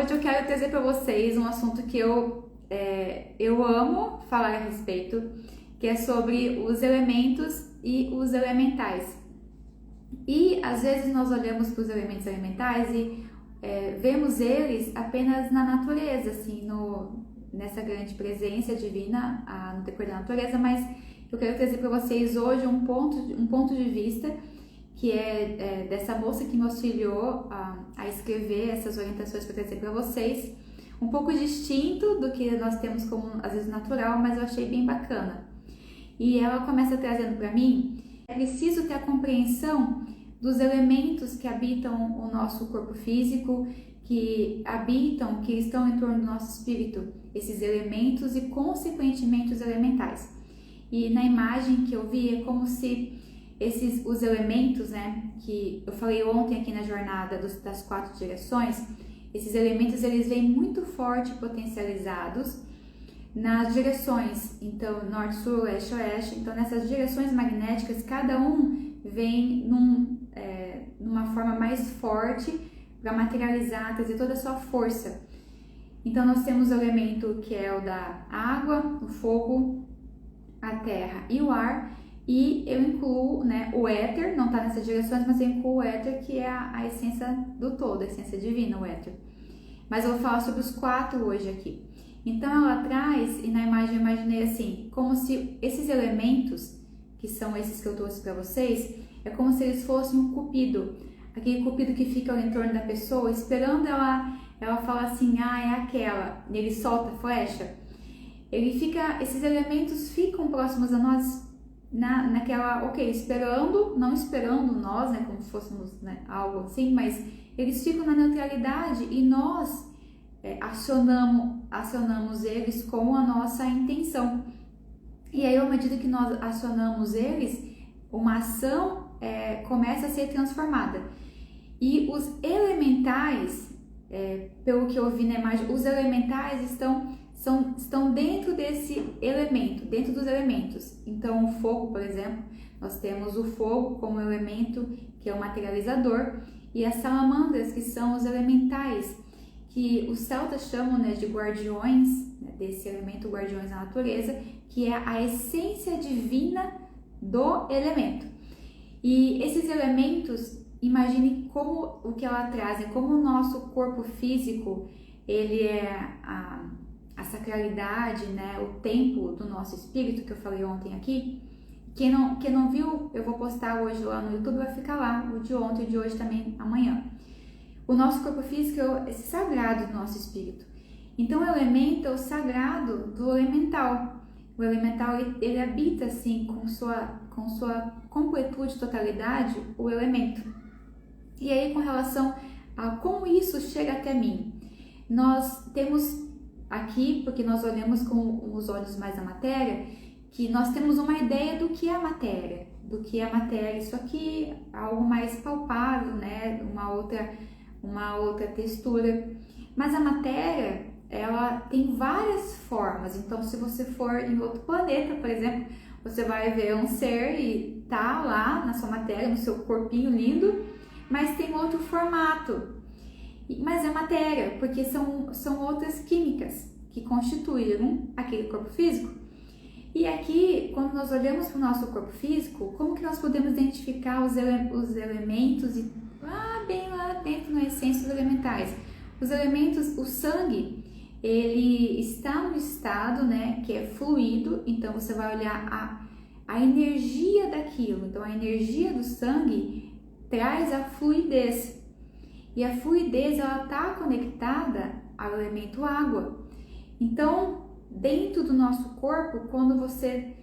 hoje eu quero trazer para vocês um assunto que eu amo falar a respeito, que é sobre os elementos e os elementais. E às vezes nós olhamos para os elementos elementais e vemos eles apenas na natureza, assim, nessa grande presença divina no decorrer da natureza, mas eu quero trazer para vocês hoje um ponto de vista que é dessa moça que me auxiliou a escrever essas orientações para trazer para vocês, um pouco distinto do que nós temos como, às vezes, natural, mas eu achei bem bacana. E ela começa trazendo para mim, é preciso ter a compreensão dos elementos que habitam o nosso corpo físico, que estão em torno do nosso espírito, esses elementos e, consequentemente, os elementais. E na imagem que eu vi, é como se os elementos, né, que eu falei ontem aqui na jornada das 4 direções, esses elementos eles vêm muito forte potencializados nas direções, então norte, sul, leste, oeste. Então nessas direções magnéticas, cada um vem numa forma mais forte para materializar, trazer toda a sua força. Então nós temos o elemento que é o da água, o fogo, a terra e o ar. E eu incluo, né, o éter, não está nessas direções, mas eu incluo o éter, que é a essência do todo, a essência divina, o éter. Mas eu vou falar sobre os 4 hoje aqui. Então ela traz, e na imagem eu imaginei assim, como se esses elementos, que são esses que eu trouxe para vocês, é como se eles fossem um cupido, aquele cupido que fica ao entorno da pessoa, esperando ela falar assim, é aquela, e ele solta a flecha. Esses elementos ficam próximos a nós, esperando, não esperando nós, né, como se fôssemos, né, algo assim, mas eles ficam na neutralidade e nós acionamos eles com a nossa intenção. E aí, à medida que nós acionamos eles, uma ação começa a ser transformada. E os elementais, pelo que eu vi na imagem, os elementais estão dentro desse elemento, dentro dos elementos. Então, o fogo, por exemplo, nós temos o fogo como elemento que é o materializador, e as salamandras, que são os elementais, que os celtas chamam, né, de guardiões, né, desse elemento, guardiões da natureza, que é a essência divina do elemento. E esses elementos, imagine como o que ela traz, como o nosso corpo físico, ele é a sacralidade, né, o templo do nosso espírito, que eu falei ontem aqui. Quem não viu, eu vou postar hoje lá no YouTube, vai ficar lá, o de ontem e de hoje também, amanhã. O nosso corpo físico é esse sagrado do nosso espírito. Então, o elemento é o sagrado do elemental. O elemental, ele habita, assim, com sua completude, totalidade, o elemento. E aí, com relação a como isso chega até mim, nós temos aqui, porque nós olhamos com os olhos mais da matéria, que nós temos uma ideia do que é a matéria. Isso aqui é algo mais palpável, né? Uma outra textura. Mas a matéria, ela tem várias formas. Então, se você for em outro planeta, por exemplo, você vai ver um ser e tá lá na sua matéria, no seu corpinho lindo, mas tem outro formato. Mas é matéria, porque são outras químicas que constituíram aquele corpo físico. E aqui, quando nós olhamos para o nosso corpo físico, como que nós podemos identificar os elementos e bem lá dentro na essência dos elementais? Os elementos, o sangue, ele está no estado, né, que é fluido, então você vai olhar a energia daquilo. Então, a energia do sangue traz a fluidez. E a fluidez, ela está conectada ao elemento água. Então, dentro do nosso corpo, quando você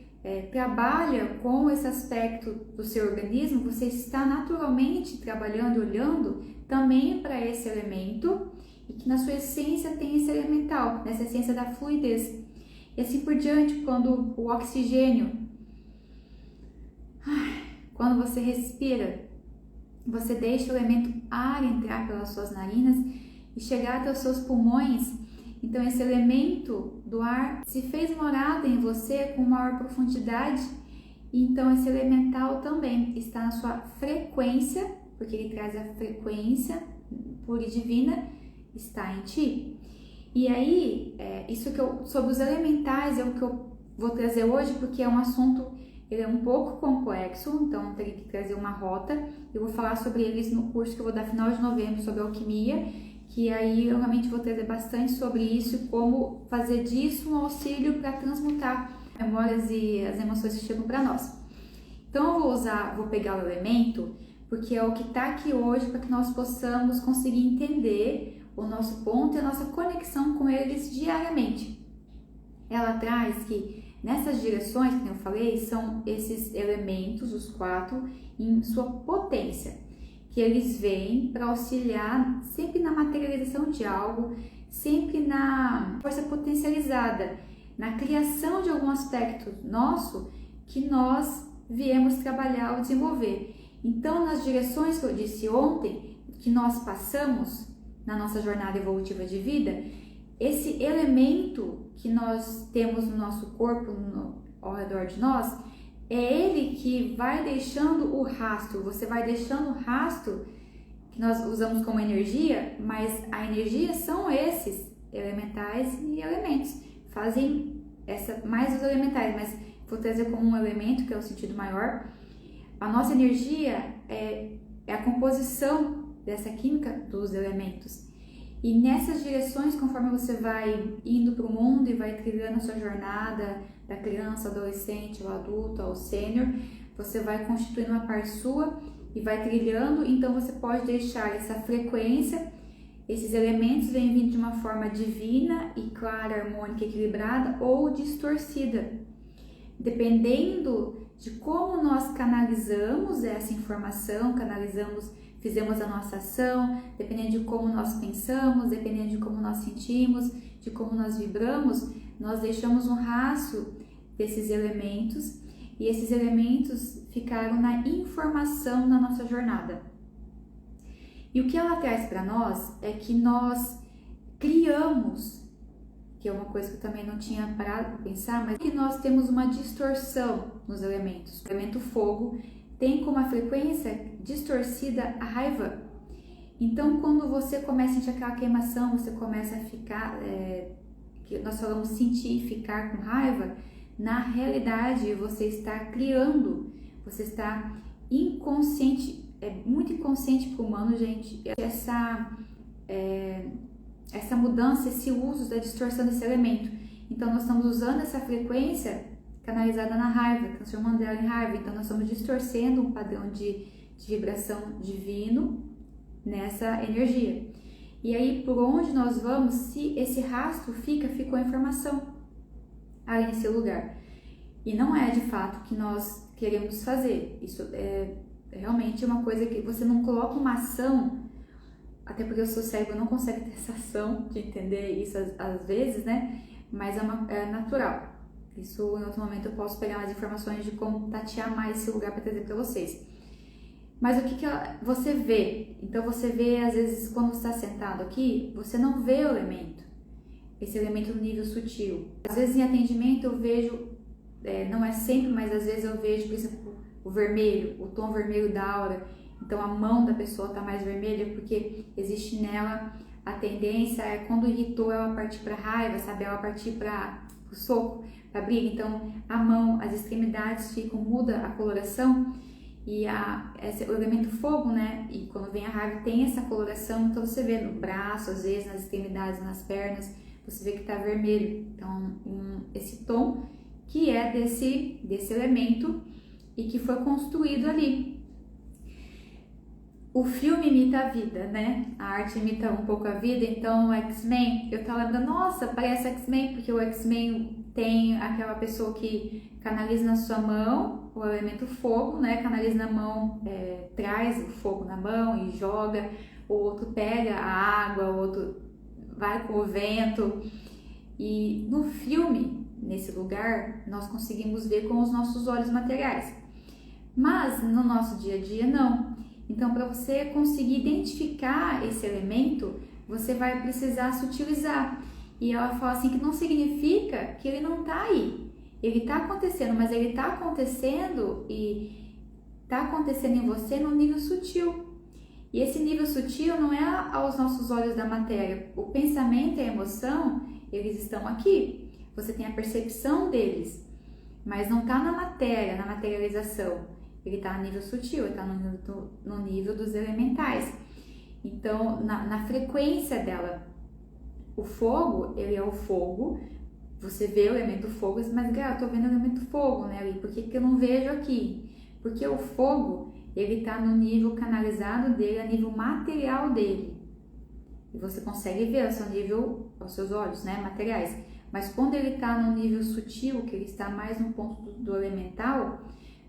trabalha com esse aspecto do seu organismo, você está naturalmente trabalhando e olhando também para esse elemento, e que na sua essência tem esse elemental, nessa essência da fluidez. E assim por diante, quando o oxigênio, quando você respira, você deixa o elemento ar entrar pelas suas narinas e chegar até os seus pulmões. Então esse elemento do ar se fez morada em você com maior profundidade. Então esse elemental também está na sua frequência, porque ele traz a frequência pura e divina, está em ti. E aí, sobre os elementais é o que eu vou trazer hoje, porque é um assunto, ele é um pouco complexo, então eu teria que trazer uma rota. Eu vou falar sobre eles no curso que eu vou dar final de novembro sobre alquimia, que aí eu realmente vou trazer bastante sobre isso, como fazer disso um auxílio para transmutar memórias e as emoções que chegam para nós. Então eu vou pegar o elemento, porque é o que está aqui hoje para que nós possamos conseguir entender o nosso ponto e a nossa conexão com eles diariamente. Ela traz que nessas direções que eu falei, são esses elementos, os 4, em sua potência, que eles vêm para auxiliar sempre na materialização de algo, sempre na força potencializada, na criação de algum aspecto nosso que nós viemos trabalhar ou desenvolver. Então, nas direções que eu disse ontem, que nós passamos na nossa jornada evolutiva de vida, esse elemento que nós temos no nosso corpo, ao redor de nós, é ele que vai deixando o rastro. Você vai deixando o rastro que nós usamos como energia, mas a energia são esses elementais e elementos. Fazem mais os elementais, mas vou trazer como um elemento, que é o sentido maior. A nossa energia é a composição dessa química dos elementos. E nessas direções, conforme você vai indo para o mundo e vai trilhando a sua jornada, da criança, adolescente, ao adulto, ao sênior, você vai constituindo uma parte sua e vai trilhando. Então você pode deixar essa frequência, esses elementos vêm vindo de uma forma divina e clara, harmônica, equilibrada ou distorcida, dependendo de como nós canalizamos essa informação, fizemos a nossa ação, dependendo de como nós pensamos, dependendo de como nós sentimos, de como nós vibramos, nós deixamos um rastro desses elementos e esses elementos ficaram na informação na nossa jornada. E o que ela traz para nós é que nós criamos, que é uma coisa que eu também não tinha parado para pensar, mas que nós temos uma distorção nos elementos. O elemento fogo tem como a frequência distorcida a raiva. Então, quando você começa a sentir aquela queimação, você começa a ficar, que nós falamos sentir e ficar com raiva, na realidade você está criando, você está inconsciente, é muito inconsciente para o humano, gente, essa mudança, esse uso da distorção desse elemento. Então, nós estamos usando essa frequência canalizada na raiva, transformando ela em raiva. Então, nós estamos distorcendo um padrão de vibração divino nessa energia. E aí, por onde nós vamos, se esse rastro ficou a informação aí nesse lugar. E não é de fato o que nós queremos fazer. Isso é realmente uma coisa que você não coloca uma ação, até porque o seu cérebro não consegue ter essa ação de entender isso às vezes, né? Mas é natural. Isso, em outro momento, eu posso pegar mais informações de como tatear mais esse lugar para trazer para vocês. Mas o que você vê? Então, você vê, às vezes, quando você está sentado aqui, você não vê o elemento. Esse elemento no nível sutil. Às vezes, em atendimento, eu vejo, não é sempre, mas às vezes eu vejo, por exemplo, o vermelho, o tom vermelho da aura. Então, a mão da pessoa está mais vermelha porque existe nela a tendência, quando irritou, ela partir para raiva, sabe? Ela partir para o soco, para briga. Então, a mão, as extremidades muda a coloração. E o elemento fogo, né? E quando vem a raiva tem essa coloração. Então você vê no braço, às vezes nas extremidades, nas pernas, você vê que tá vermelho. Então esse tom que é desse elemento e que foi construído ali. O filme imita a vida, né? A arte imita um pouco a vida. Então o X-Men, eu tava lembrando, nossa, parece X-Men, porque o X-Men tem aquela pessoa que canaliza na sua mão o elemento fogo, né? Canaliza na mão, traz o fogo na mão e joga. O outro pega a água, o outro vai com o vento. E no filme, nesse lugar, nós conseguimos ver com os nossos olhos materiais. Mas no nosso dia a dia, não. Então, para você conseguir identificar esse elemento, você vai precisar sutilizar. E ela fala assim que não significa que ele não está aí. Ele está acontecendo, mas ele está acontecendo e está acontecendo em você no nível sutil. E esse nível sutil não é aos nossos olhos da matéria. O pensamento e a emoção, eles estão aqui. Você tem a percepção deles, mas não está na matéria, na materialização. Ele está no nível sutil, ele está no nível dos elementais. Então, na frequência dela, o fogo, ele é o fogo. Você vê o elemento fogo, mas eu estou vendo o elemento fogo, né? Por que eu não vejo aqui? Porque o fogo, ele está no nível canalizado dele, a nível material dele. E você consegue ver ao seu nível, aos seus olhos, né? Materiais. Mas quando ele está no nível sutil, que ele está mais no ponto do elemental,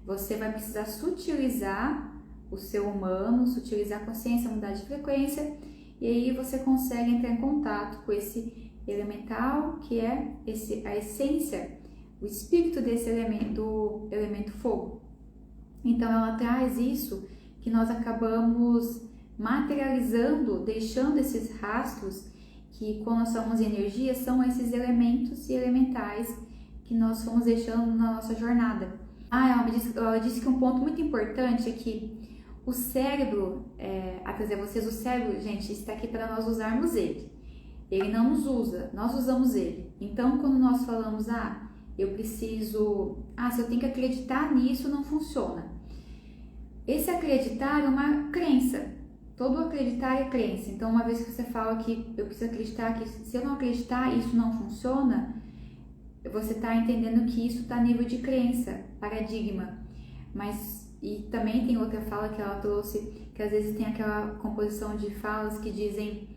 você vai precisar sutilizar o seu humano, sutilizar a consciência, mudar de frequência, e aí você consegue entrar em contato com esse elemental, que é a essência, o espírito desse elemento, do elemento fogo. Então ela traz isso que nós acabamos materializando, deixando esses rastros, que quando nós somos energia, são esses elementos e elementais que nós fomos deixando na nossa jornada. Ela disse que um ponto muito importante é que o cérebro, a trazer a vocês, o cérebro, gente, está aqui para nós usarmos ele. Ele não nos usa, nós usamos ele. Então, quando nós falamos, se eu tenho que acreditar nisso, não funciona. Esse acreditar é uma crença. Todo acreditar é crença. Então, uma vez que você fala que eu preciso acreditar, que se eu não acreditar, isso não funciona, você está entendendo que isso está a nível de crença, paradigma. E também tem outra fala que ela trouxe, que às vezes tem aquela composição de falas que dizem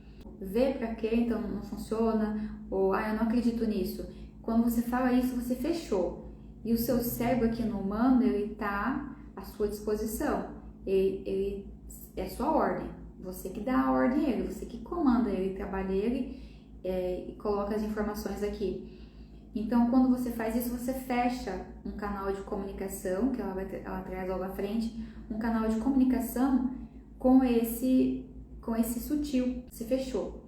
vê pra quê, então não funciona, ou eu não acredito nisso. Quando você fala isso, você fechou. E o seu cérebro aqui no humano, ele tá à sua disposição. Ele é sua ordem. Você que dá a ordem a ele, você que comanda ele, trabalha ele e coloca as informações aqui. Então, quando você faz isso, você fecha um canal de comunicação, que ela traz logo à frente, um canal de comunicação com esse sutil, se fechou.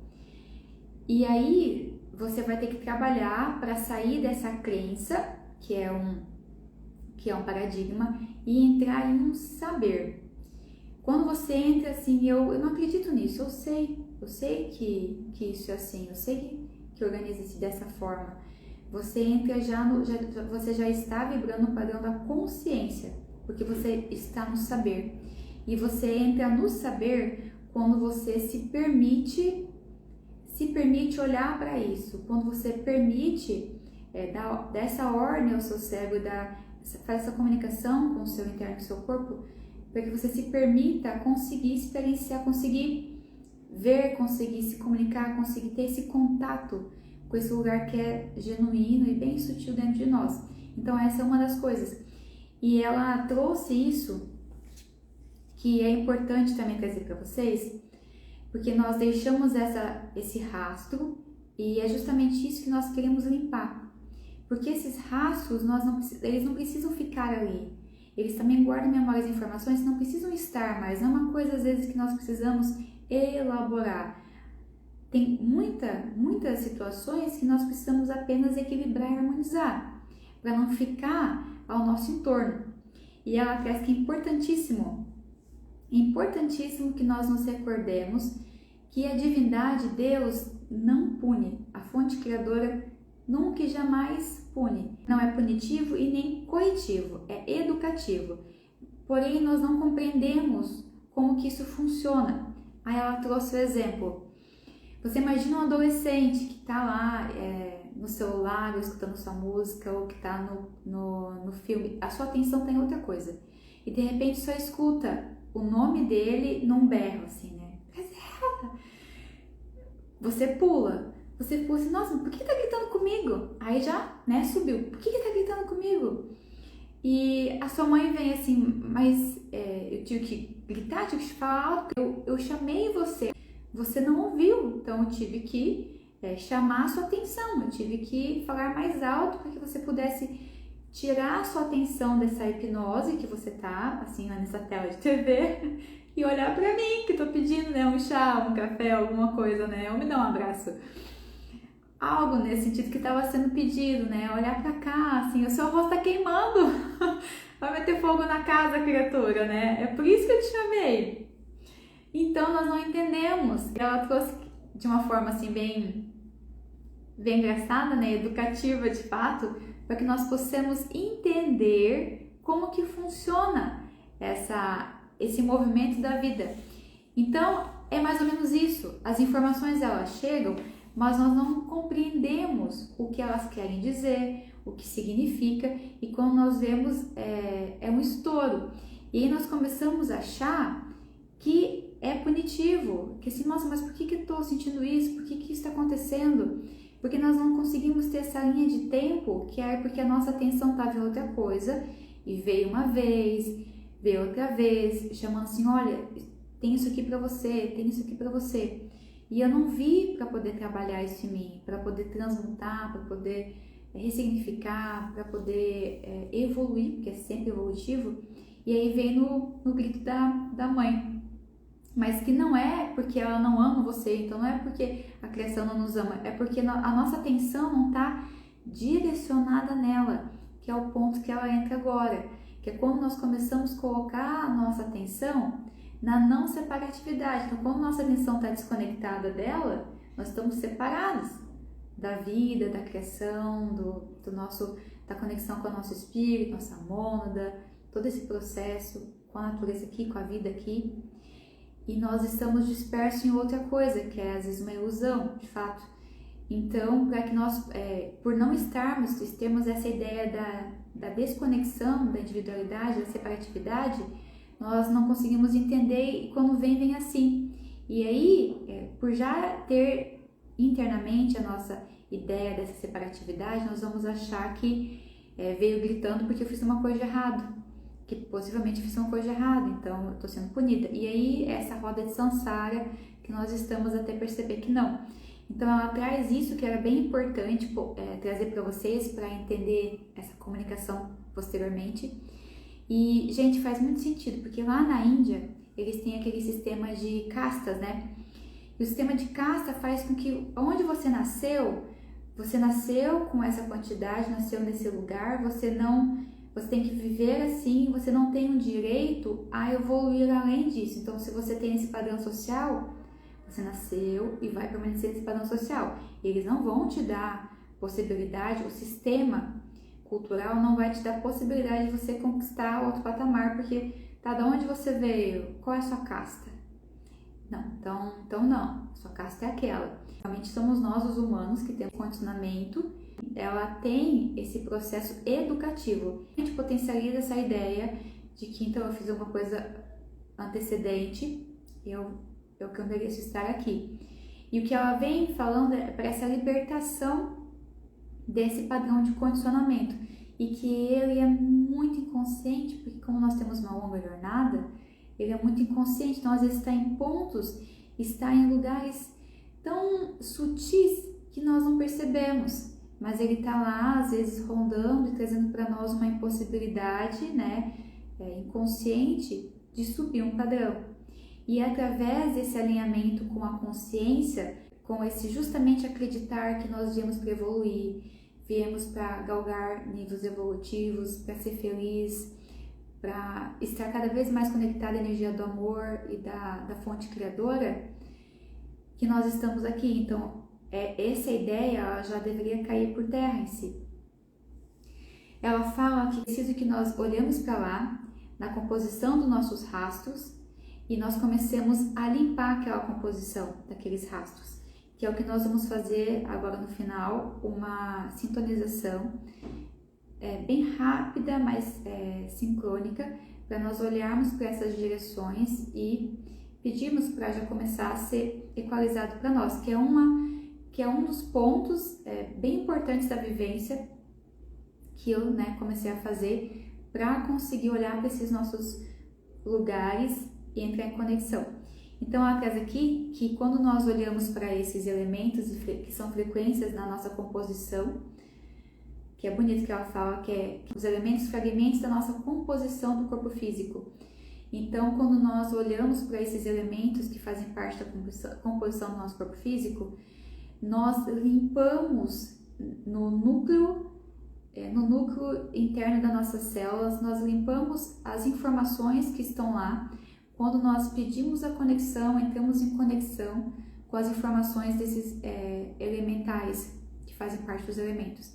E aí, você vai ter que trabalhar para sair dessa crença, que é um paradigma, e entrar em um saber. Quando você entra assim, eu não acredito nisso, eu sei que isso é assim, eu sei que organiza-se dessa forma. Você entra você já está vibrando o padrão da consciência, porque você está no saber. E você entra no saber quando você se permite olhar para isso, quando você permite dar essa ordem ao seu cérebro, faz essa comunicação com o seu interno, com o seu corpo, para que você se permita conseguir experienciar, conseguir ver, conseguir se comunicar, conseguir ter esse contato com esse lugar que é genuíno e bem sutil dentro de nós. Então essa é uma das coisas. E ela trouxe isso, que é importante também trazer para vocês, porque nós deixamos esse rastro e é justamente isso que nós queremos limpar. Porque esses rastros, eles não precisam ficar ali. Eles também guardam memórias e informações que não precisam estar mais. Não é uma coisa, às vezes, que nós precisamos elaborar. Tem muitas situações que nós precisamos apenas equilibrar e harmonizar, para não ficar ao nosso entorno. E ela traz que é importantíssimo que nós nos recordemos que a divindade, Deus, não pune. A fonte criadora nunca e jamais pune. Não é punitivo e nem corretivo, é educativo. Porém, nós não compreendemos como que isso funciona. Aí ela trouxe o exemplo. Você imagina um adolescente que está lá no celular, ou escutando sua música, ou que está no filme, a sua atenção está em outra coisa. E de repente só escuta o nome dele num berro, assim, né? Você pula assim, nossa, por que tá gritando comigo? Aí já, né, subiu. Por que tá gritando comigo? E a sua mãe vem assim, mas eu tive que gritar, tive que te falar alto, eu chamei você não ouviu, então eu tive que chamar a sua atenção, eu tive que falar mais alto para que você pudesse tirar a sua atenção dessa hipnose que você tá, assim, nessa tela de TV, e olhar para mim, que tô pedindo, né, um chá, um café, alguma coisa, né, ou me dá um abraço. Algo nesse sentido que estava sendo pedido, né, olhar para cá, assim, o seu rosto tá queimando, vai meter fogo na casa, criatura, né, é por isso que eu te chamei. Então nós não entendemos. Ela trouxe de uma forma assim bem engraçada, né, educativa de fato, para que nós possamos entender como que funciona esse movimento da vida. Então é mais ou menos isso. As informações elas chegam, mas nós não compreendemos o que elas querem dizer, o que significa, e quando nós vemos é um estouro. E aí nós começamos a achar que é punitivo, que assim, nossa, mas por que eu estou sentindo isso? Por que isso está acontecendo? Porque nós não conseguimos ter essa linha de tempo, que é porque a nossa atenção estava em outra coisa, e veio uma vez, veio outra vez, chamando assim, olha, tem isso aqui para você, tem isso aqui para você. E eu não vi para poder trabalhar isso em mim, para poder transmutar, para poder ressignificar, para poder evoluir, porque é sempre evolutivo. E aí vem no grito da mãe. Mas que não é porque ela não ama você, então não é porque a criação não nos ama, é porque a nossa atenção não está direcionada nela, que é o ponto que ela entra agora, que é quando nós começamos a colocar a nossa atenção na não separatividade. Então, quando nossa atenção está desconectada dela, nós estamos separados da vida, da criação, da conexão com o nosso espírito, nossa mônada, todo esse processo com a natureza aqui, com a vida aqui. E nós estamos dispersos em outra coisa, que é às vezes uma ilusão, de fato. Então, para que nós, por não termos essa ideia da desconexão, da individualidade, da separatividade, nós não conseguimos entender, e quando vem assim. E aí, por já ter internamente a nossa ideia dessa separatividade, nós vamos achar que veio gritando porque eu fiz uma coisa errada, que possivelmente eu fiz uma coisa errada, então eu estou sendo punida. E aí, essa roda de samsara que nós estamos até perceber que não. Então, ela traz isso que era bem importante trazer para vocês, para entender essa comunicação posteriormente. E, gente, faz muito sentido, porque lá na Índia, eles têm aquele sistema de castas, né? E o sistema de casta faz com que, onde você nasceu com essa quantidade, nasceu nesse lugar, você tem que viver assim, você não tem um direito a evoluir além disso. Então, se você tem esse padrão social, você nasceu e vai permanecer nesse padrão social. Eles não vão te dar possibilidade, o sistema cultural não vai te dar possibilidade de você conquistar outro patamar, porque tá de onde você veio, qual é a sua casta? Não, então não, sua casta é aquela. Realmente somos nós os humanos que temos condicionamento. Ela tem esse processo educativo. A gente potencializa essa ideia de que então eu fiz alguma coisa antecedente, eu que eu mereço estar aqui. E o que ela vem falando é para essa libertação desse padrão de condicionamento, e que ele é muito inconsciente, porque como nós temos uma longa jornada, ele é muito inconsciente, então às vezes está em pontos, está em lugares tão sutis que nós não percebemos, mas ele está lá às vezes rondando e trazendo para nós uma impossibilidade, né, inconsciente, de subir um padrão. E através desse alinhamento com a consciência, com esse justamente acreditar que nós viemos para evoluir, viemos para galgar níveis evolutivos, para ser feliz, para estar cada vez mais conectado à energia do amor e da fonte criadora, que nós estamos aqui. Então, essa ideia ela já deveria cair por terra em si. Ela fala que é preciso que nós olhemos para lá, na composição dos nossos rastros, e nós comecemos a limpar aquela composição daqueles rastros, que é o que nós vamos fazer agora no final, uma sintonização bem rápida, mas sincrônica, para nós olharmos para essas direções e pedirmos para já começar a ser equalizado para nós, que é um dos pontos bem importantes da vivência que eu comecei a fazer para conseguir olhar para esses nossos lugares e entrar em conexão. Então ela traz aqui que quando nós olhamos para esses elementos que são frequências na nossa composição, que é bonito que ela fala que é os elementos fragmentos da nossa composição do corpo físico. Então quando nós olhamos para esses elementos que fazem parte da composição do nosso corpo físico, nós limpamos no núcleo interno das nossas células, nós limpamos as informações que estão lá, quando nós pedimos a conexão, entramos em conexão com as informações desses elementais que fazem parte dos elementos.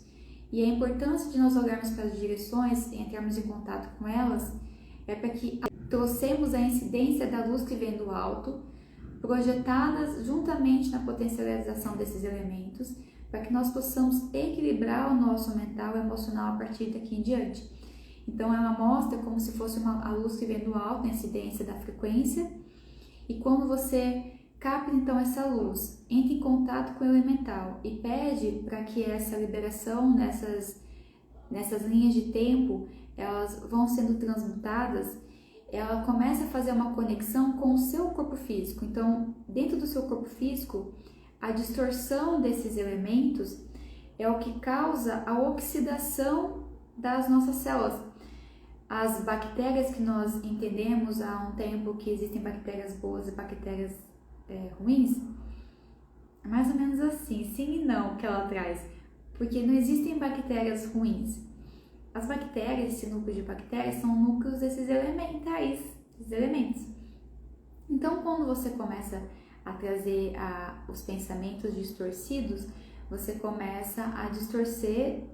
E a importância de nós olharmos para as direções e entrarmos em contato com elas é para que trouxemos a incidência da luz que vem do alto, projetadas juntamente na potencialização desses elementos, para que nós possamos equilibrar o nosso mental e emocional a partir daqui em diante. Então ela mostra como se fosse a luz que vem do alto, a incidência da frequência, e quando você capta então essa luz, entra em contato com o elemental e pede para que essa liberação nessas linhas de tempo, elas vão sendo transmutadas, ela começa a fazer uma conexão com o seu corpo físico. Então, dentro do seu corpo físico, a distorção desses elementos é o que causa a oxidação das nossas células. As bactérias que nós entendemos há um tempo que existem bactérias boas e bactérias ruins, é mais ou menos assim, sim e não, que ela traz, porque não existem bactérias ruins. As bactérias, esse núcleo de bactérias, são núcleos desses elementais, esses elementos. Então, quando você começa a trazer os pensamentos distorcidos, você começa a distorcer,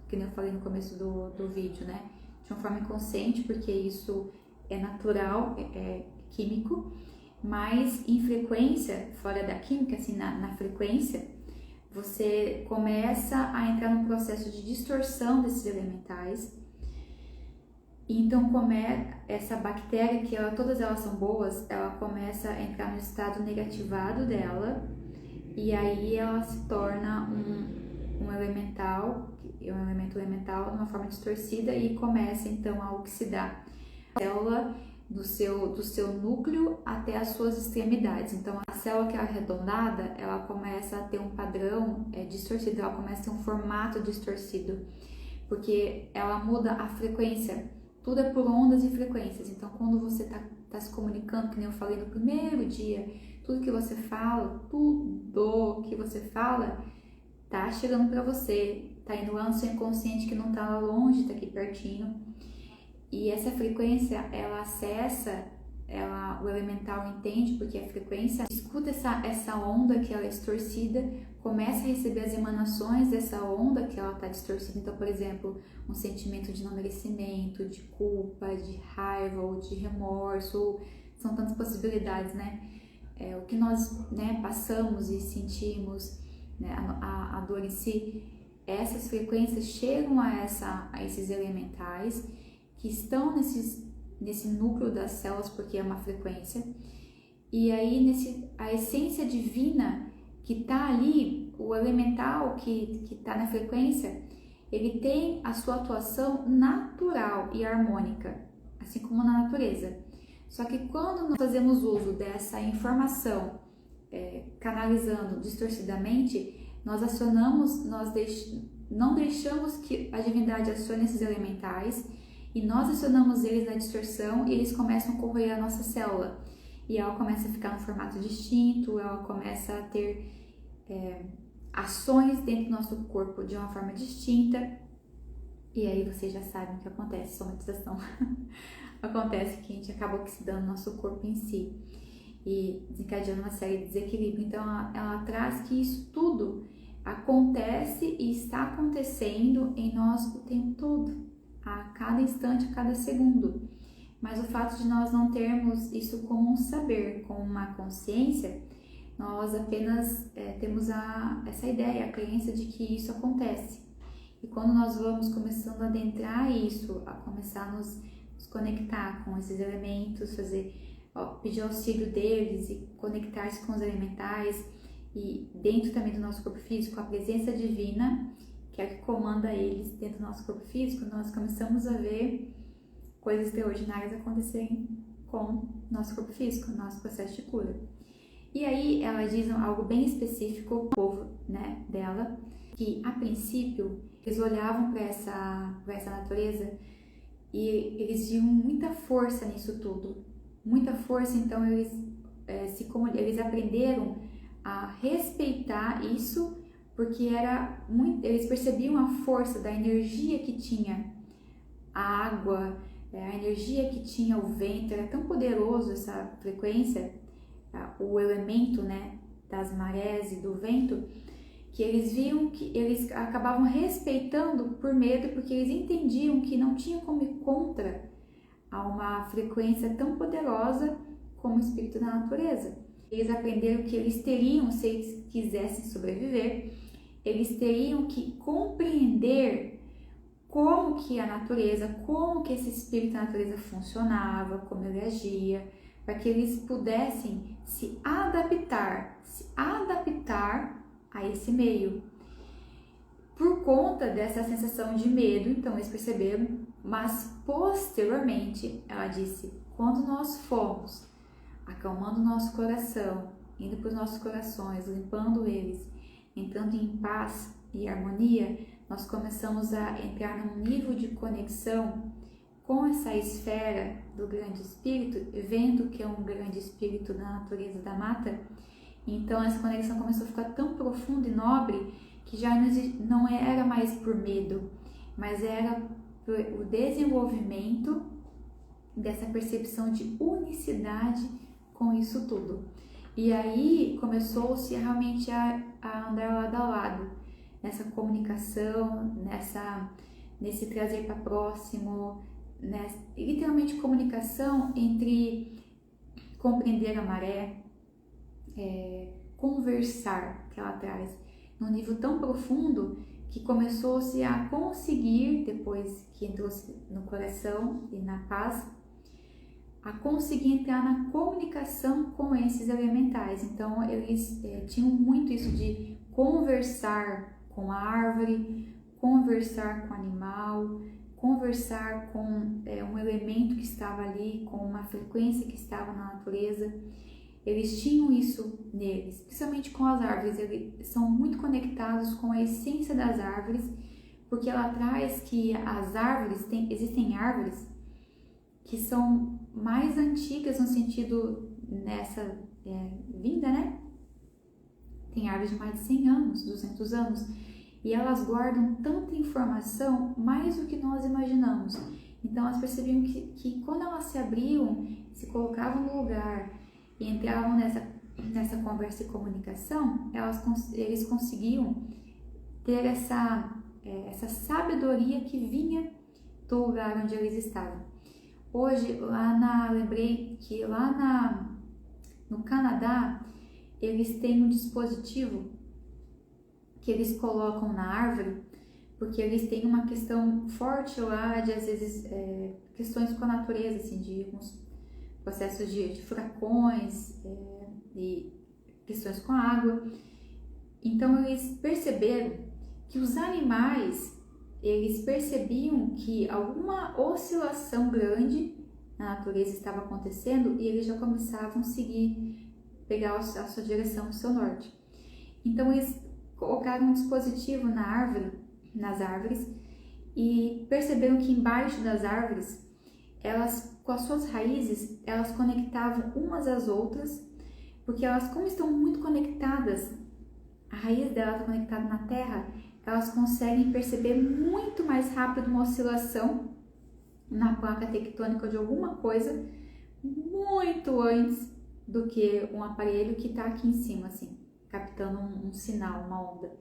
que nem eu falei no começo do vídeo, né? De uma forma inconsciente, porque isso é natural, é químico, mas em frequência, fora da química, assim, na frequência, você começa a entrar num processo de distorção desses elementais. E então, essa bactéria, que todas elas são boas, ela começa a entrar no estado negativado dela, e aí ela se torna um elemento elemental de uma forma distorcida e começa então a oxidar a célula do seu núcleo até as suas extremidades. Então a célula que é arredondada, ela começa a ter um padrão distorcido, ela começa a ter um formato distorcido, porque ela muda a frequência, tudo é por ondas e frequências. Então quando você tá se comunicando, que nem eu falei no primeiro dia, tudo que você fala tá chegando para você, tá indo lá no seu inconsciente que não tá lá longe, tá aqui pertinho. E essa frequência, ela acessa, o elemental entende, porque a frequência escuta essa onda que ela é distorcida, começa a receber as emanações dessa onda que ela está distorcida. Então, por exemplo, um sentimento de não merecimento, de culpa, de raiva ou de remorso, são tantas possibilidades, né? O que nós, né, passamos e sentimos, né, a dor em si, essas frequências chegam a esses elementais que estão nesse núcleo das células, porque é uma frequência, e aí a essência divina que está ali, o elemental que está na frequência, ele tem a sua atuação natural e harmônica, assim como na natureza. Só que quando nós fazemos uso dessa informação, canalizando distorcidamente, nós não deixamos que a divindade acione esses elementais, e nós acionamos eles na distorção e eles começam a corroer a nossa célula. E ela começa a ficar num formato distinto, ela começa a ter ações dentro do nosso corpo de uma forma distinta. E aí vocês já sabem o que acontece, somatização. Acontece que a gente acaba oxidando nosso corpo em si e desencadeando uma série de desequilíbrio. Então ela traz que isso tudo acontece e está acontecendo em nós o tempo todo, a cada instante, a cada segundo. Mas o fato de nós não termos isso como um saber, como uma consciência, nós apenas temos essa ideia, a crença de que isso acontece. E quando nós vamos começando a adentrar isso, a começar a nos conectar com esses elementos, pedir auxílio deles e conectar-se com os elementais, e dentro também do nosso corpo físico, a presença divina, que é a que comanda eles dentro do nosso corpo físico, nós começamos a ver coisas extraordinárias acontecerem com o nosso corpo físico, nosso processo de cura. E aí ela diz algo bem específico, o povo, né, dela, que a princípio eles olhavam para essa natureza e eles viam muita força nisso tudo, muita força. Então eles aprenderam a respeitar isso, porque eles percebiam a força da energia que tinha a água, a energia que tinha o vento, era tão poderoso essa frequência, o elemento, né, das marés e do vento, que eles viam que eles acabavam respeitando por medo, porque eles entendiam que não tinha como ir contra a uma frequência tão poderosa como o espírito da natureza. Eles aprenderam que eles teriam, se eles quisessem sobreviver, eles teriam que compreender como que a natureza, como que esse espírito da natureza funcionava, como ele agia, para que eles pudessem se adaptar a esse meio. Por conta dessa sensação de medo, então eles perceberam, mas posteriormente, ela disse, quando nós fomos acalmando o nosso coração, indo para os nossos corações, limpando eles, entrando em paz e harmonia, nós começamos a entrar num nível de conexão com essa esfera do grande espírito, vendo que é um grande espírito da natureza da mata. Então essa conexão começou a ficar tão profunda e nobre que já não era mais por medo, mas era por o desenvolvimento dessa percepção de unicidade com isso tudo. E aí começou-se realmente a andar lado a lado, nessa comunicação, nesse trazer para próximo, literalmente comunicação entre compreender a maré, conversar, que ela traz num nível tão profundo que começou-se a conseguir, depois que entrou no coração e na paz, a conseguir entrar na comunicação com esses elementais. Então eles tinham muito isso de conversar com a árvore, conversar com o animal, conversar com um elemento que estava ali, com uma frequência que estava na natureza. Eles tinham isso neles, principalmente com as árvores. Eles são muito conectados com a essência das árvores, porque ela traz que as árvores, existem árvores que são mais antigas no sentido nessa vinda, né? Tem árvores de mais de 100 anos, 200 anos, e elas guardam tanta informação, mais do que nós imaginamos. Então elas percebiam que quando elas se abriam, se colocavam no lugar e entravam nessa conversa e comunicação, eles conseguiam ter essa sabedoria que vinha do lugar onde eles estavam. Hoje, lembrei que lá no Canadá, eles têm um dispositivo que eles colocam na árvore, porque eles têm uma questão forte lá de, às vezes, questões com a natureza, assim, de alguns processos de furacões e questões com a água. Então, eles perceberam que os animais, eles percebiam que alguma oscilação grande na natureza estava acontecendo e eles já começavam a seguir, pegar a sua direção, o seu norte. Então eles colocaram um dispositivo nas árvores, e perceberam que embaixo das árvores, elas, com as suas raízes, elas conectavam umas às outras, porque elas, como estão muito conectadas, a raiz delas está conectada na terra, elas conseguem perceber muito mais rápido uma oscilação na placa tectônica de alguma coisa, muito antes do que um aparelho que está aqui em cima, assim, captando um sinal, uma onda.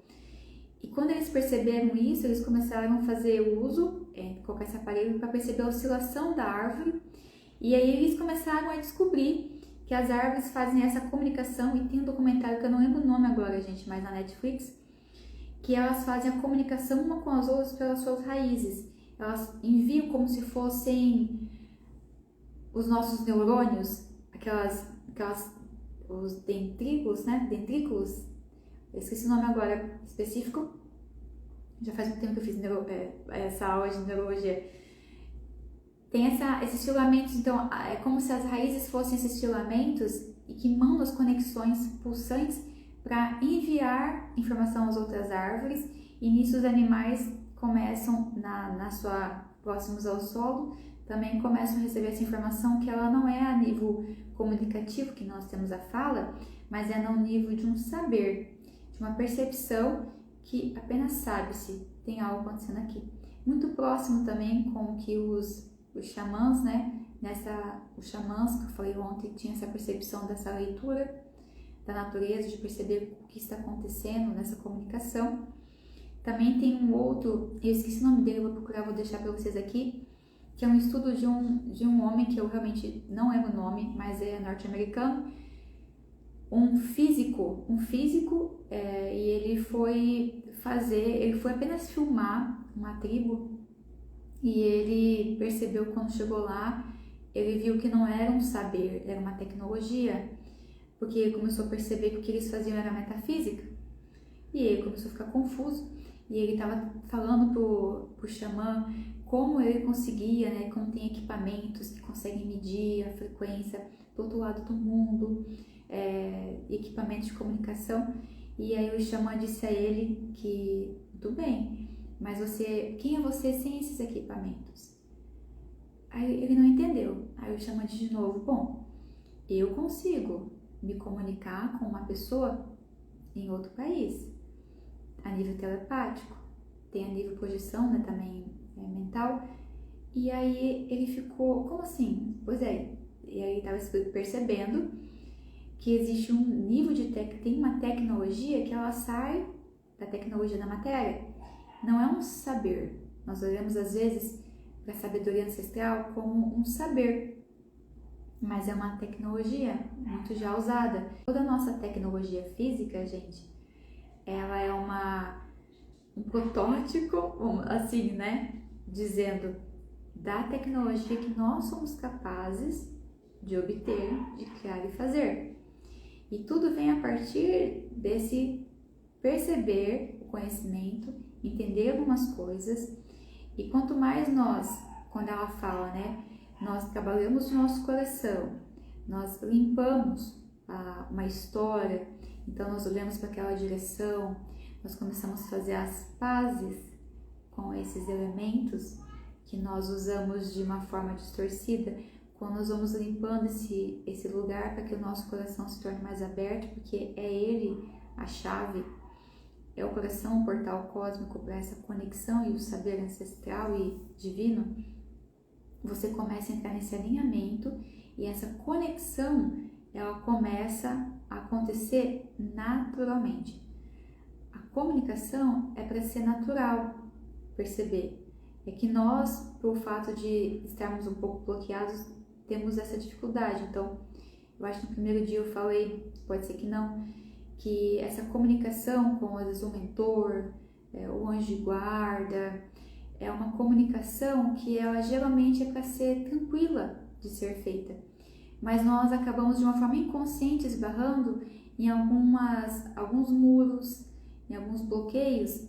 E quando eles perceberam isso, eles começaram a fazer uso, colocar esse aparelho para perceber a oscilação da árvore, e aí eles começaram a descobrir que as árvores fazem essa comunicação, e tem um documentário que eu não lembro o nome agora, gente, mas na Netflix, que elas fazem a comunicação uma com as outras pelas suas raízes. Elas enviam como se fossem os nossos neurônios, os dendrículos, né? Dendrículos. Eu esqueci o nome agora específico. Já faz muito tempo que eu fiz essa aula de neurologia. Tem esses filamentos, então é como se as raízes fossem esses filamentos e que mandam as conexões pulsantes para enviar informação às outras árvores, e nisso os animais começam, próximos ao solo, também começam a receber essa informação, que ela não é a nível comunicativo, que nós temos a fala, mas é no nível de um saber, de uma percepção que apenas sabe-se tem algo acontecendo aqui. Muito próximo também com o que os os xamãs, né? Os xamãs que eu falei ontem tinha essa percepção dessa leitura da natureza, de perceber o que está acontecendo nessa comunicação. Também tem um outro, eu esqueci o nome dele, vou procurar, vou deixar para vocês aqui, que é um estudo de um homem que eu realmente não lembro o nome, mas é norte-americano, um físico, e ele foi apenas filmar uma tribo e ele percebeu quando chegou lá, ele viu que não era um saber, era uma tecnologia, porque ele começou a perceber que o que eles faziam era metafísica e ele começou a ficar confuso e ele estava falando pro xamã como ele conseguia, né, como tem equipamentos que conseguem medir a frequência do outro lado do mundo, equipamentos de comunicação. E aí o xamã disse a ele que tudo bem, mas quem é você sem esses equipamentos? Aí ele não entendeu. Aí o xamã disse de novo, bom, eu consigo me comunicar com uma pessoa em outro país, a nível telepático, tem a nível projeção, né, também mental. E aí ele ficou, como assim? Pois é, e aí estava percebendo que existe um nível tem uma tecnologia que ela sai da tecnologia da matéria. Não é um saber. Nós olhamos às vezes para a sabedoria ancestral como um saber, mas é uma tecnologia muito já usada. Toda a nossa tecnologia física, gente, ela é um protótipo, assim, né? Dizendo da tecnologia que nós somos capazes de obter, de criar e fazer. E tudo vem a partir desse perceber o conhecimento, entender algumas coisas. E quanto mais nós, quando ela fala, né, nós trabalhamos o nosso coração, nós limpamos uma história, então nós olhamos para aquela direção, nós começamos a fazer as pazes com esses elementos que nós usamos de uma forma distorcida. Quando nós vamos limpando esse lugar para que o nosso coração se torne mais aberto, porque é ele a chave, é o coração o portal cósmico para essa conexão e o saber ancestral e divino, você começa a entrar nesse alinhamento e essa conexão, ela começa a acontecer naturalmente. A comunicação é para ser natural, perceber. É que nós, por fato de estarmos um pouco bloqueados, temos essa dificuldade. Então, eu acho que no primeiro dia eu falei, pode ser que não, que essa comunicação com, às vezes, o mentor, o anjo de guarda, é uma comunicação que ela geralmente é para ser tranquila de ser feita. Mas nós acabamos de uma forma inconsciente esbarrando em alguns muros, em alguns bloqueios,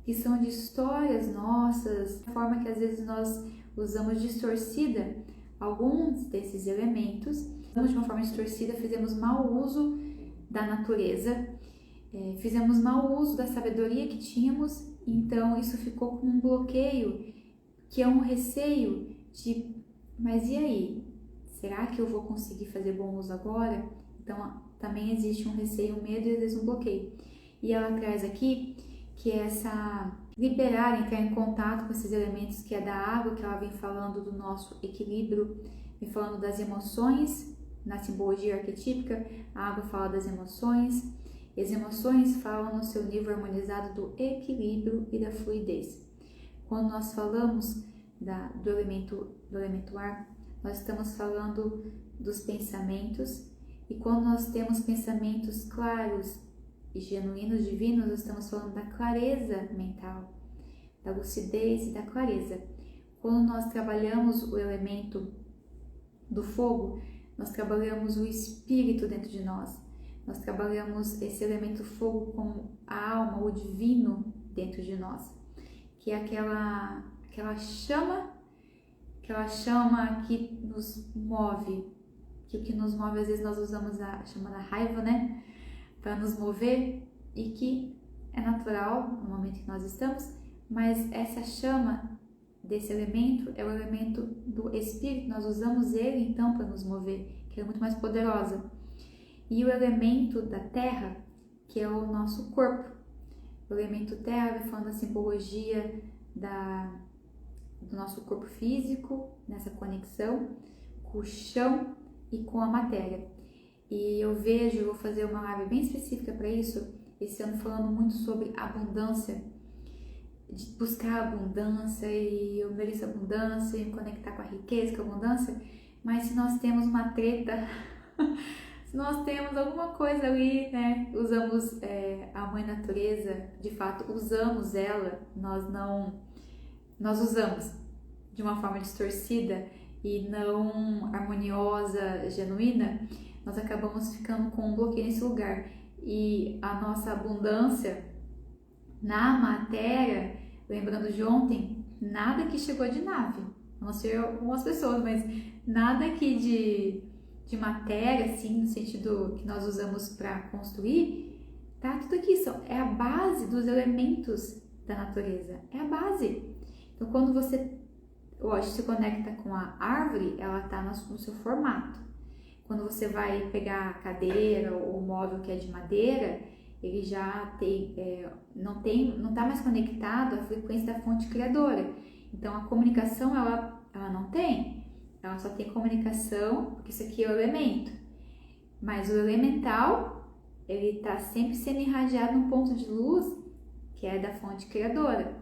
que são de histórias nossas, a forma que às vezes nós usamos distorcida alguns desses elementos, de uma forma distorcida, fizemos mau uso da natureza, fizemos mau uso da sabedoria que tínhamos, então isso ficou com um bloqueio, que é um receio de, mas e aí? Será que eu vou conseguir fazer bom uso agora? Então também existe um receio, um medo e às vezes um bloqueio. E ela traz aqui que é essa liberar, entrar em contato com esses elementos que é da água, que ela vem falando do nosso equilíbrio, vem falando das emoções, na simbologia arquetípica, a água fala das emoções, e as emoções falam no seu nível harmonizado do equilíbrio e da fluidez. Quando nós falamos do elemento ar, nós estamos falando dos pensamentos, e quando nós temos pensamentos claros e genuínos, divinos, nós estamos falando da clareza mental, da lucidez e da clareza. Quando nós trabalhamos o elemento do fogo, nós trabalhamos o espírito dentro de nós. Nós trabalhamos esse elemento fogo com a alma, o divino dentro de nós, que é aquela chama que nos move, que o que nos move, às vezes nós usamos a chama da raiva, né, para nos mover, e que é natural no momento que nós estamos, mas essa chama desse elemento é o elemento do espírito, nós usamos ele então para nos mover, que é muito mais poderosa. E o elemento da terra, que é o nosso corpo. O elemento terra vai falando da simbologia do nosso corpo físico, nessa conexão com o chão e com a matéria. E eu vou fazer uma live bem específica para isso, esse ano falando muito sobre abundância, de buscar abundância e eu mereço abundância e me conectar com a riqueza, com a abundância, mas se nós temos uma treta, se nós temos alguma coisa ali, né, usamos a mãe natureza, de fato usamos ela, nós usamos de uma forma distorcida e não harmoniosa, genuína, nós acabamos ficando com um bloqueio nesse lugar. E a nossa abundância na matéria, lembrando de ontem, nada que chegou de nave, a não ser algumas pessoas, mas nada aqui de matéria, assim, no sentido que nós usamos para construir, tá tudo aqui, é a base dos elementos da natureza, é a base. Então, quando você hoje se conecta com a árvore, ela tá no seu formato. Quando você vai pegar a cadeira ou o móvel que é de madeira, ele já não está mais conectado à frequência da fonte criadora. Então a comunicação ela não tem, ela só tem comunicação, porque isso aqui é o elemento. Mas o elemental, ele está sempre sendo irradiado num ponto de luz que é da fonte criadora.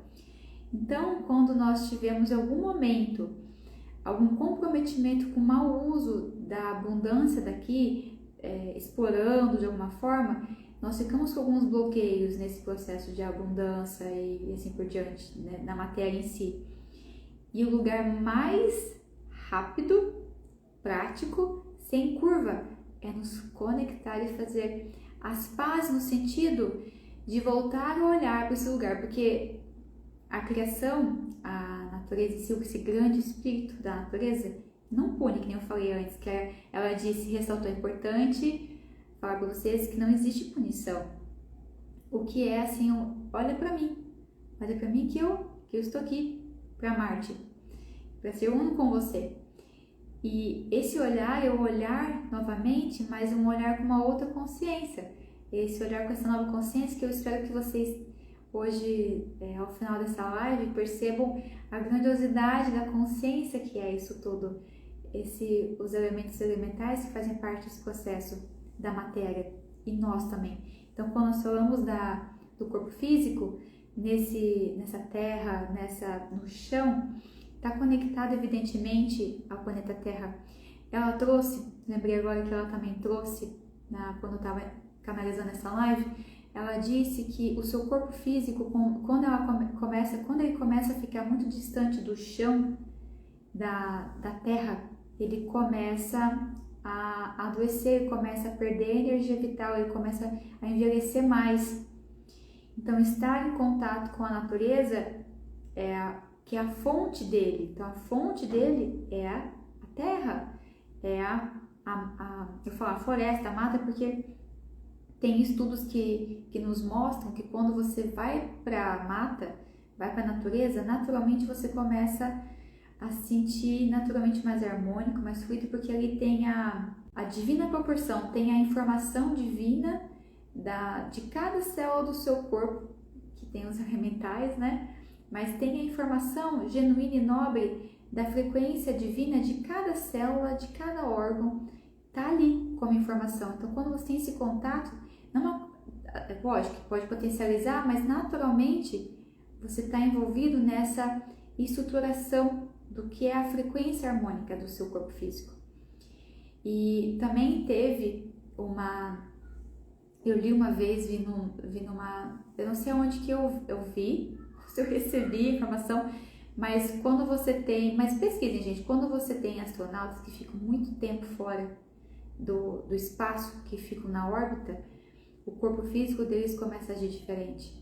Então, quando nós tivermos em algum momento algum comprometimento com o mau uso da abundância daqui, explorando de alguma forma, nós ficamos com alguns bloqueios nesse processo de abundância e assim por diante, né, na matéria em si. E o lugar mais rápido, prático, sem curva, é nos conectar e fazer as pazes no sentido de voltar a olhar para esse lugar, porque a criação, a natureza em si, esse grande espírito da natureza, não pune, que nem eu falei antes, que ela disse, ressaltou, é importante falar para vocês que não existe punição. O que é assim, olha para mim que eu estou aqui para amar-te, para ser uno com você. E esse olhar é o olhar novamente, mas um olhar com uma outra consciência. Esse olhar com essa nova consciência que eu espero que vocês hoje, ao final dessa live, percebam a grandiosidade da consciência que é isso tudo. Os elementos elementais que fazem parte desse processo da matéria e nós também. Então, quando nós falamos do corpo físico, nessa terra, no chão, está conectado evidentemente ao planeta Terra. Ela trouxe, lembrei agora que ela também trouxe, quando eu estava canalizando essa live, ela disse que o seu corpo físico, quando ele começa a ficar muito distante do chão, da terra, ele começa a adoecer, ele começa a perder energia vital, ele começa a envelhecer mais. Então, estar em contato com a natureza que é a fonte dele. Então, a fonte dele é a terra, eu falo a floresta, a mata, porque tem estudos que nos mostram que quando você vai para a mata, vai para a natureza, naturalmente você começa a se sentir naturalmente mais harmônico, mais fluido, porque ali tem a divina proporção, tem a informação divina de cada célula do seu corpo, que tem os elementais, né? Mas tem a informação genuína e nobre da frequência divina de cada célula, de cada órgão, tá ali como informação. Então, quando você tem esse contato, lógico que pode potencializar, mas naturalmente você está envolvido nessa estruturação do que é a frequência harmônica do seu corpo físico. E também teve eu li uma vez, vi numa, eu não sei onde que eu vi, se eu recebi a informação, mas mas pesquisem, gente, quando você tem astronautas que ficam muito tempo fora do espaço, que ficam na órbita, o corpo físico deles começa a agir diferente.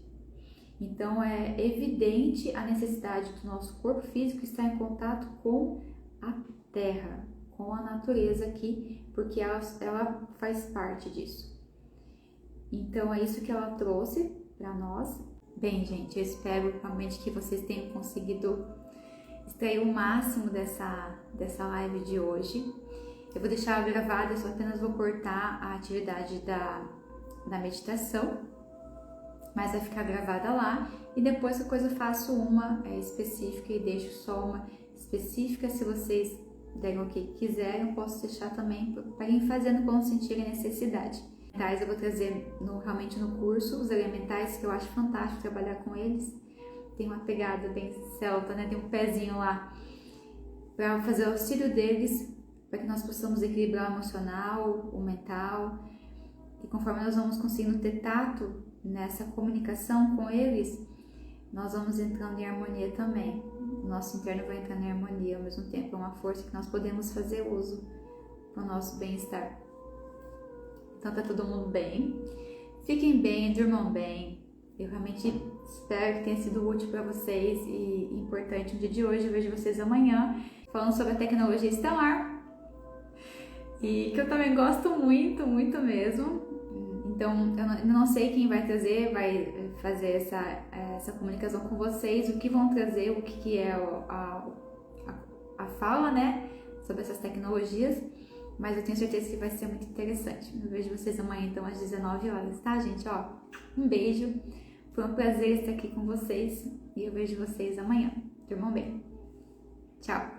Então, é evidente a necessidade do nosso corpo físico estar em contato com a Terra, com a natureza aqui, porque ela faz parte disso. Então, é isso que ela trouxe para nós. Bem, gente, eu espero realmente que vocês tenham conseguido extrair o máximo dessa live de hoje. Eu vou deixar gravada, eu só apenas vou cortar a atividade da meditação. mas vai ficar gravada lá. E depois que a coisa eu faço uma específica e deixo só uma específica. Se vocês derem o que quiserem, eu posso deixar também para ir fazendo quando sentirem necessidade. Eu vou trazer realmente no curso os elementais, que eu acho fantástico trabalhar com eles. Tem uma pegada bem celta, né? Tem um pezinho lá para fazer o auxílio deles, para que nós possamos equilibrar o emocional, o mental. E conforme nós vamos conseguindo ter tato nessa comunicação com eles, nós vamos entrando em harmonia também. O nosso interno vai entrando em harmonia ao mesmo tempo. É uma força que nós podemos fazer uso para o nosso bem-estar. Então tá todo mundo bem. Fiquem bem, durmam bem. Eu realmente espero que tenha sido útil para vocês e importante no dia de hoje. Eu vejo vocês amanhã falando sobre a tecnologia estelar. E que eu também gosto muito, muito mesmo. Então, eu não sei quem vai fazer essa comunicação com vocês, o que vão trazer, o que é a fala, né, sobre essas tecnologias, mas eu tenho certeza que vai ser muito interessante. Eu vejo vocês amanhã, então, às 19 horas, tá, gente? Ó, um beijo, foi um prazer estar aqui com vocês e eu vejo vocês amanhã. Durmam bem. Tchau!